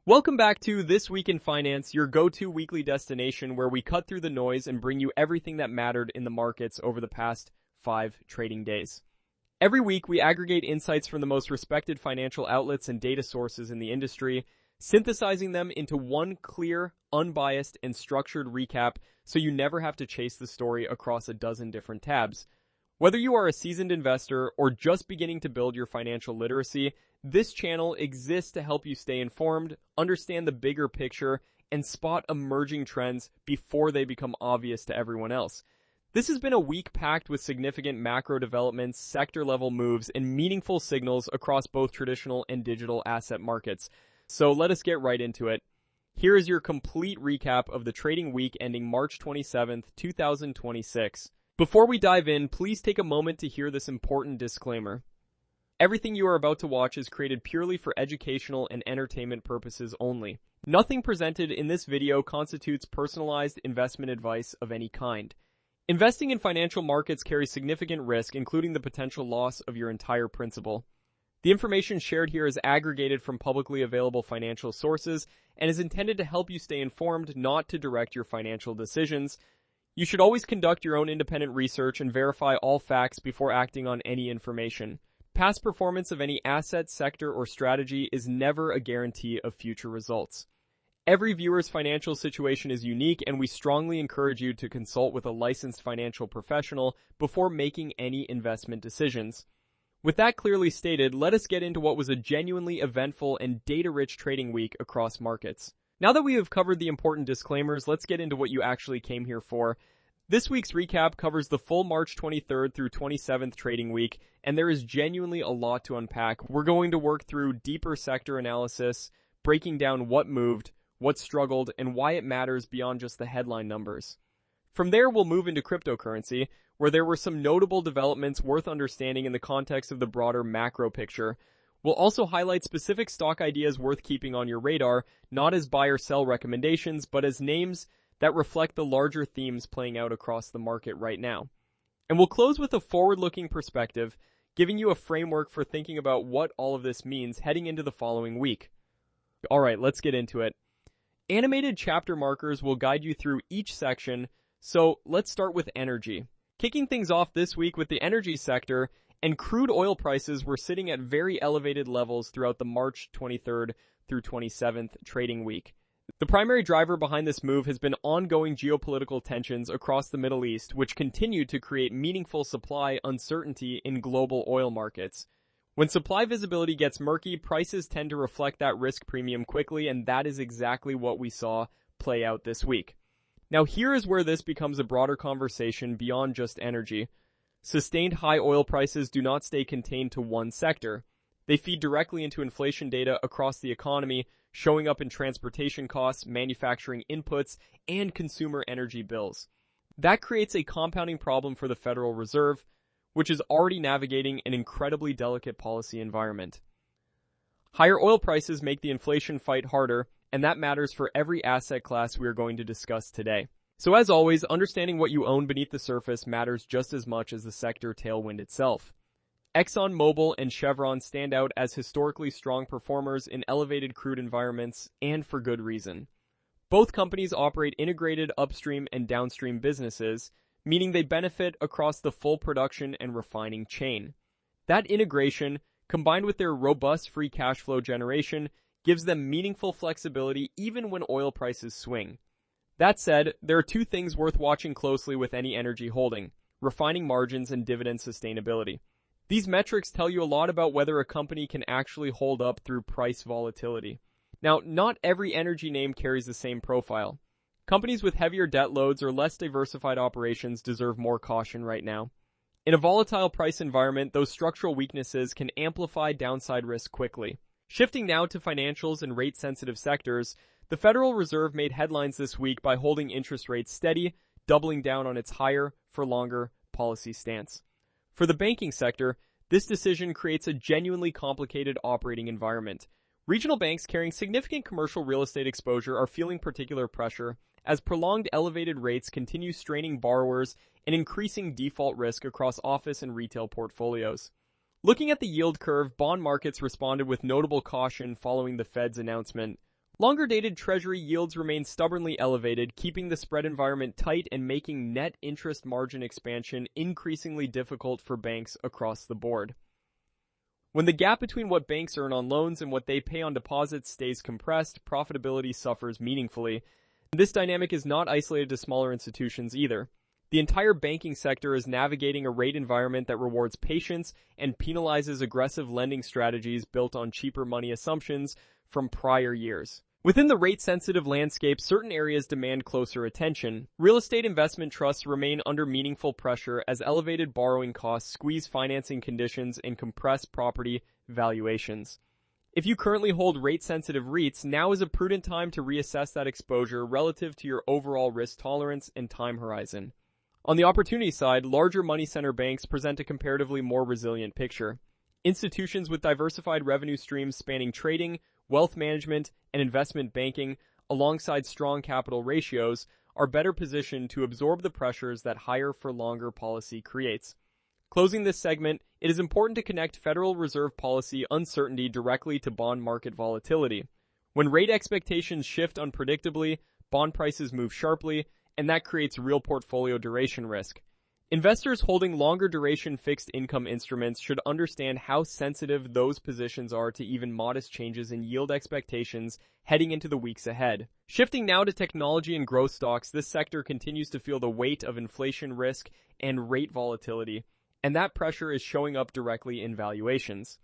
Welcome back to This Week in Finance, your go-to weekly destination where we cut through the noise and bring you everything that mattered in the markets over the past 5 trading days. Every week, we aggregate insights from the most respected financial outlets and data sources in the industry, synthesizing them into one clear, unbiased, and structured recap so you never have to chase the story across a dozen different tabs. Whether you are a seasoned investor or just beginning to build your financial literacy, this channel exists to help you stay informed, understand the bigger picture, and spot emerging trends before they become obvious to everyone else. This has been a week packed with significant macro developments, sector-level moves, and meaningful signals across both traditional and digital asset markets. So let us get right into it. Here is your complete recap of the trading week ending March 27th, 2026. Before we dive in, please take a moment to hear this important disclaimer. Everything you are about to watch is created purely for educational and entertainment purposes only. Nothing presented in this video constitutes personalized investment advice of any kind. Investing in financial markets carries significant risk, including the potential loss of your entire principal. The information shared here is aggregated from publicly available financial sources and is intended to help you stay informed, not to direct your financial decisions. You should always conduct your own independent research and verify all facts before acting on any information. Past performance of any asset, sector, or strategy is never a guarantee of future results. Every viewer's financial situation is unique, and we strongly encourage you to consult with a licensed financial professional before making any investment decisions. With that clearly stated, let us get into what was a genuinely eventful and data-rich trading week across markets. Now that we have covered the important disclaimers, let's get into what you actually came here for. This week's recap covers the full March 23rd through 27th trading week, and there is genuinely a lot to unpack. We're going to work through deeper sector analysis, breaking down what moved, what struggled, and why it matters beyond just the headline numbers. From there, we'll move into cryptocurrency, where there were some notable developments worth understanding in the context of the broader macro picture. We'll also highlight specific stock ideas worth keeping on your radar, not as buy or sell recommendations, but as names that reflect the larger themes playing out across the market right now. And we'll close with a forward-looking perspective, giving you a framework for thinking about what all of this means heading into the following week. Alright, let's get into it. Animated chapter markers will guide you through each section, so let's start with energy. Kicking things off this week with the energy sector, and crude oil prices were sitting at very elevated levels throughout the March 23rd through 27th trading week. The primary driver behind this move has been ongoing geopolitical tensions across the Middle East, which continue to create meaningful supply uncertainty in global oil markets. When supply visibility gets murky, prices tend to reflect that risk premium quickly, and that is exactly what we saw play out this week. Now here is where this becomes a broader conversation beyond just energy. Sustained high oil prices do not stay contained to one sector. They feed directly into inflation data across the economy, showing up in transportation costs, manufacturing inputs, and consumer energy bills. That creates a compounding problem for the Federal Reserve, which is already navigating an incredibly delicate policy environment. Higher oil prices make the inflation fight harder, and that matters for every asset class we are going to discuss today. So as always, understanding what you own beneath the surface matters just as much as the sector tailwind itself. ExxonMobil and Chevron stand out as historically strong performers in elevated crude environments, and for good reason. Both companies operate integrated upstream and downstream businesses, meaning they benefit across the full production and refining chain. That integration, combined with their robust free cash flow generation, gives them meaningful flexibility even when oil prices swing. That said, there are two things worth watching closely with any energy holding: refining margins and dividend sustainability. These metrics tell you a lot about whether a company can actually hold up through price volatility. Now, not every energy name carries the same profile. Companies with heavier debt loads or less diversified operations deserve more caution right now. In a volatile price environment, those structural weaknesses can amplify downside risk quickly. Shifting now to financials and rate-sensitive sectors, the Federal Reserve made headlines this week by holding interest rates steady, doubling down on its higher for longer policy stance. For the banking sector, this decision creates a genuinely complicated operating environment. Regional banks carrying significant commercial real estate exposure are feeling particular pressure as prolonged elevated rates continue straining borrowers and increasing default risk across office and retail portfolios. Looking at the yield curve, bond markets responded with notable caution following the Fed's announcement. Longer-dated Treasury yields remain stubbornly elevated, keeping the spread environment tight and making net interest margin expansion increasingly difficult for banks across the board. When the gap between what banks earn on loans and what they pay on deposits stays compressed, profitability suffers meaningfully. This dynamic is not isolated to smaller institutions either. The entire banking sector is navigating a rate environment that rewards patience and penalizes aggressive lending strategies built on cheaper money assumptions from prior years. Within the rate-sensitive landscape, certain areas demand closer attention. Real estate investment trusts remain under meaningful pressure as elevated borrowing costs squeeze financing conditions and compress property valuations. If you currently hold rate-sensitive REITs, now is a prudent time to reassess that exposure relative to your overall risk tolerance and time horizon. On the opportunity side, larger money center banks present a comparatively more resilient picture. Institutions with diversified revenue streams spanning trading, wealth management, and investment banking, alongside strong capital ratios, are better positioned to absorb the pressures that higher-for-longer policy creates. Closing this segment, it is important to connect Federal Reserve policy uncertainty directly to bond market volatility. When rate expectations shift unpredictably, bond prices move sharply, and that creates real portfolio duration risk. Investors holding longer duration fixed income instruments should understand how sensitive those positions are to even modest changes in yield expectations heading into the weeks ahead. Shifting now to technology and growth stocks, this sector continues to feel the weight of inflation risk and rate volatility, and that pressure is showing up directly in valuations.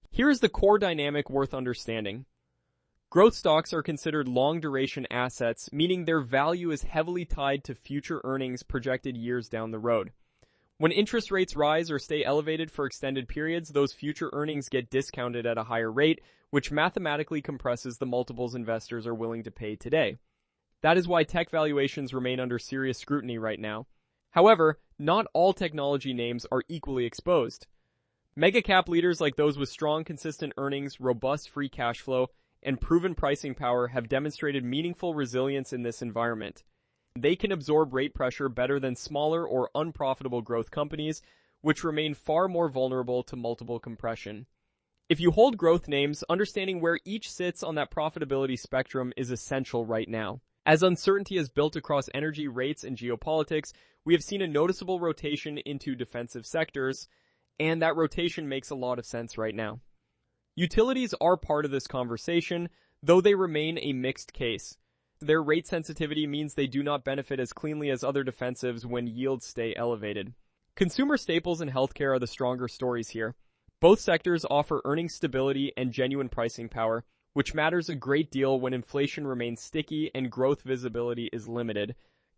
Here is the core dynamic worth understanding. Growth stocks are considered long-duration assets, meaning their value is heavily tied to future earnings projected years down the road. When interest rates rise or stay elevated for extended periods, those future earnings get discounted at a higher rate, which mathematically compresses the multiples investors are willing to pay today. That is why tech valuations remain under serious scrutiny right now. However, not all technology names are equally exposed. Mega-cap leaders like those with strong, consistent earnings, robust free cash flow, and proven pricing power have demonstrated meaningful resilience in this environment. They can absorb rate pressure better than smaller or unprofitable growth companies, which remain far more vulnerable to multiple compression. If you hold growth names, understanding where each sits on that profitability spectrum is essential right now. As uncertainty has built across energy, rates, and geopolitics, we have seen a noticeable rotation into defensive sectors, and that rotation makes a lot of sense right now. Utilities are part of this conversation, though they remain a mixed case. Their rate sensitivity means they do not benefit as cleanly as other defensives when yields stay elevated. Consumer staples and healthcare are the stronger stories here. Both sectors offer earnings stability and genuine pricing power, which matters a great deal when inflation remains sticky and growth visibility is limited.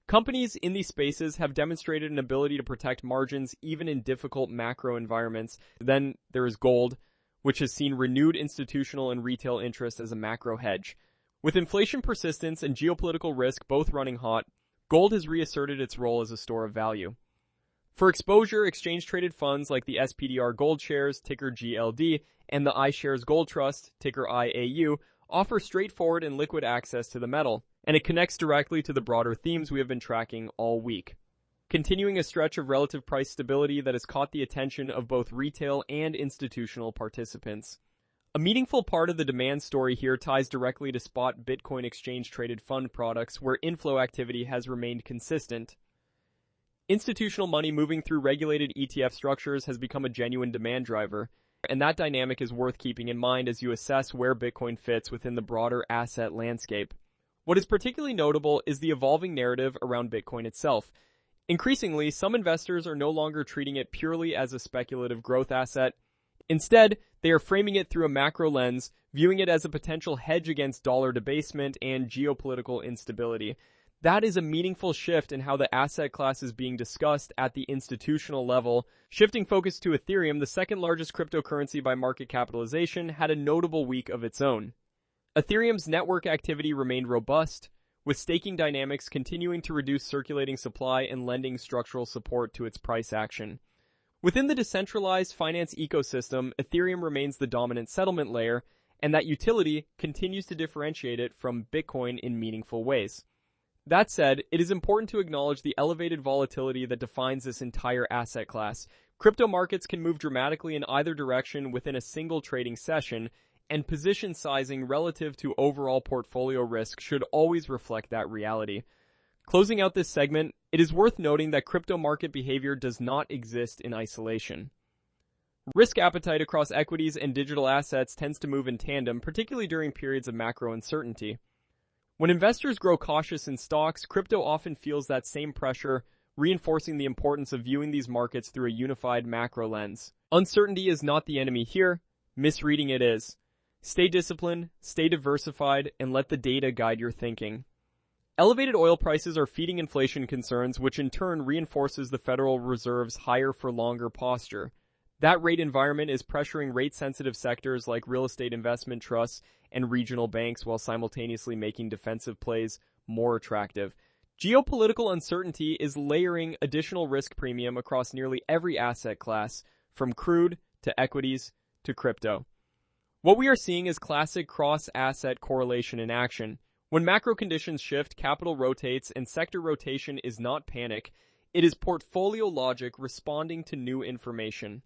Companies in these spaces have demonstrated an ability to protect margins even in difficult macro environments. Then there is gold, which has seen renewed institutional and retail interest as a macro hedge. With inflation persistence and geopolitical risk both running hot, gold has reasserted its role as a store of value. For exposure, exchange-traded funds like the SPDR Gold Shares, ticker GLD, and the iShares Gold Trust, ticker IAU, offer straightforward and liquid access to the metal, and it connects directly to the broader themes we have been tracking all week. Continuing a stretch of relative price stability that has caught the attention of both retail and institutional participants. A meaningful part of the demand story here ties directly to spot Bitcoin exchange-traded fund products where inflow activity has remained consistent. Institutional money moving through regulated ETF structures has become a genuine demand driver, and that dynamic is worth keeping in mind as you assess where Bitcoin fits within the broader asset landscape. What is particularly notable is the evolving narrative around Bitcoin itself. Increasingly, some investors are no longer treating it purely as a speculative growth asset. Instead, they are framing it through a macro lens, viewing it as a potential hedge against dollar debasement and geopolitical instability. That is a meaningful shift in how the asset class is being discussed at the institutional level. Shifting focus to Ethereum, the second largest cryptocurrency by market capitalization, had a notable week of its own. Ethereum's network activity remained robust, with staking dynamics continuing to reduce circulating supply and lending structural support to its price action. Within the decentralized finance ecosystem, Ethereum remains the dominant settlement layer, and that utility continues to differentiate it from Bitcoin in meaningful ways. That said, it is important to acknowledge the elevated volatility that defines this entire asset class. Crypto markets can move dramatically in either direction within a single trading session, and position sizing relative to overall portfolio risk should always reflect that reality. Closing out this segment, it is worth noting that crypto market behavior does not exist in isolation. Risk appetite across equities and digital assets tends to move in tandem, particularly during periods of macro uncertainty. When investors grow cautious in stocks, crypto often feels that same pressure, reinforcing the importance of viewing these markets through a unified macro lens. Uncertainty is not the enemy here, misreading it is. Stay disciplined, stay diversified, and let the data guide your thinking. Elevated oil prices are feeding inflation concerns, which in turn reinforces the Federal Reserve's higher for longer posture. That rate environment is pressuring rate-sensitive sectors like real estate investment trusts and regional banks while simultaneously making defensive plays more attractive. Geopolitical uncertainty is layering additional risk premium across nearly every asset class, from crude to equities to crypto. What we are seeing is classic cross-asset correlation in action. When macro conditions shift, capital rotates, and sector rotation is not panic. It is portfolio logic responding to new information.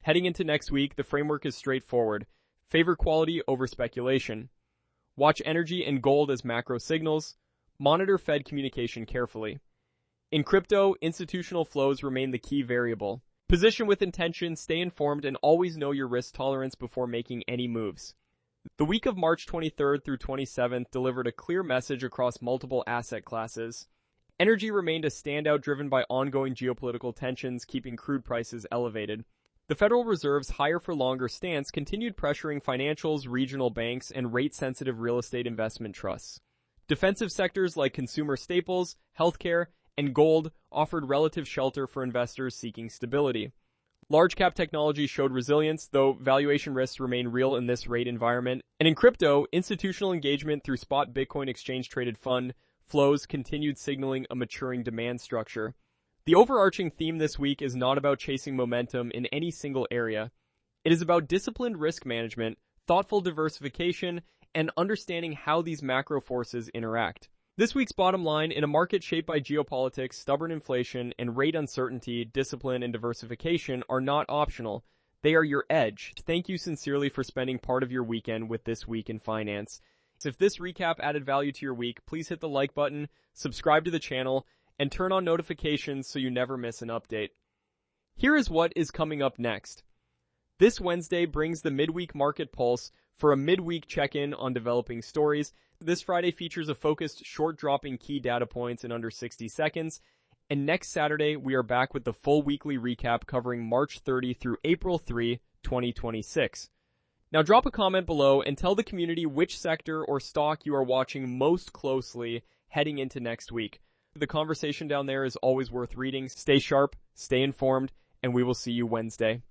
Heading into next week, the framework is straightforward. Favor quality over speculation. Watch energy and gold as macro signals. Monitor Fed communication carefully. In crypto, institutional flows remain the key variable. Position with intention, stay informed, and always know your risk tolerance before making any moves. The week of March 23rd through 27th delivered a clear message across multiple asset classes. Energy remained a standout driven by ongoing geopolitical tensions, keeping crude prices elevated. The Federal Reserve's higher-for-longer stance continued pressuring financials, regional banks, and rate-sensitive real estate investment trusts. Defensive sectors like consumer staples, healthcare, and gold offered relative shelter for investors seeking stability. Large-cap technology showed resilience, though valuation risks remain real in this rate environment. And in crypto, institutional engagement through spot Bitcoin exchange-traded fund flows continued signaling a maturing demand structure. The overarching theme this week is not about chasing momentum in any single area. It is about disciplined risk management, thoughtful diversification, and understanding how these macro forces interact. This week's bottom line, in a market shaped by geopolitics, stubborn inflation, and rate uncertainty, discipline and diversification are not optional. They are your edge. Thank you sincerely for spending part of your weekend with This Week in Finance. If this recap added value to your week, please hit the like button, subscribe to the channel, and turn on notifications so you never miss an update. Here is what is coming up next. This Wednesday brings the midweek market pulse for a midweek check-in on developing stories. This Friday features a focused short dropping key data points in under 60 seconds. And next Saturday, we are back with the full weekly recap covering March 30 through April 3, 2026. Now drop a comment below and tell the community which sector or stock you are watching most closely heading into next week. The conversation down there is always worth reading. Stay sharp, stay informed, and we will see you Wednesday.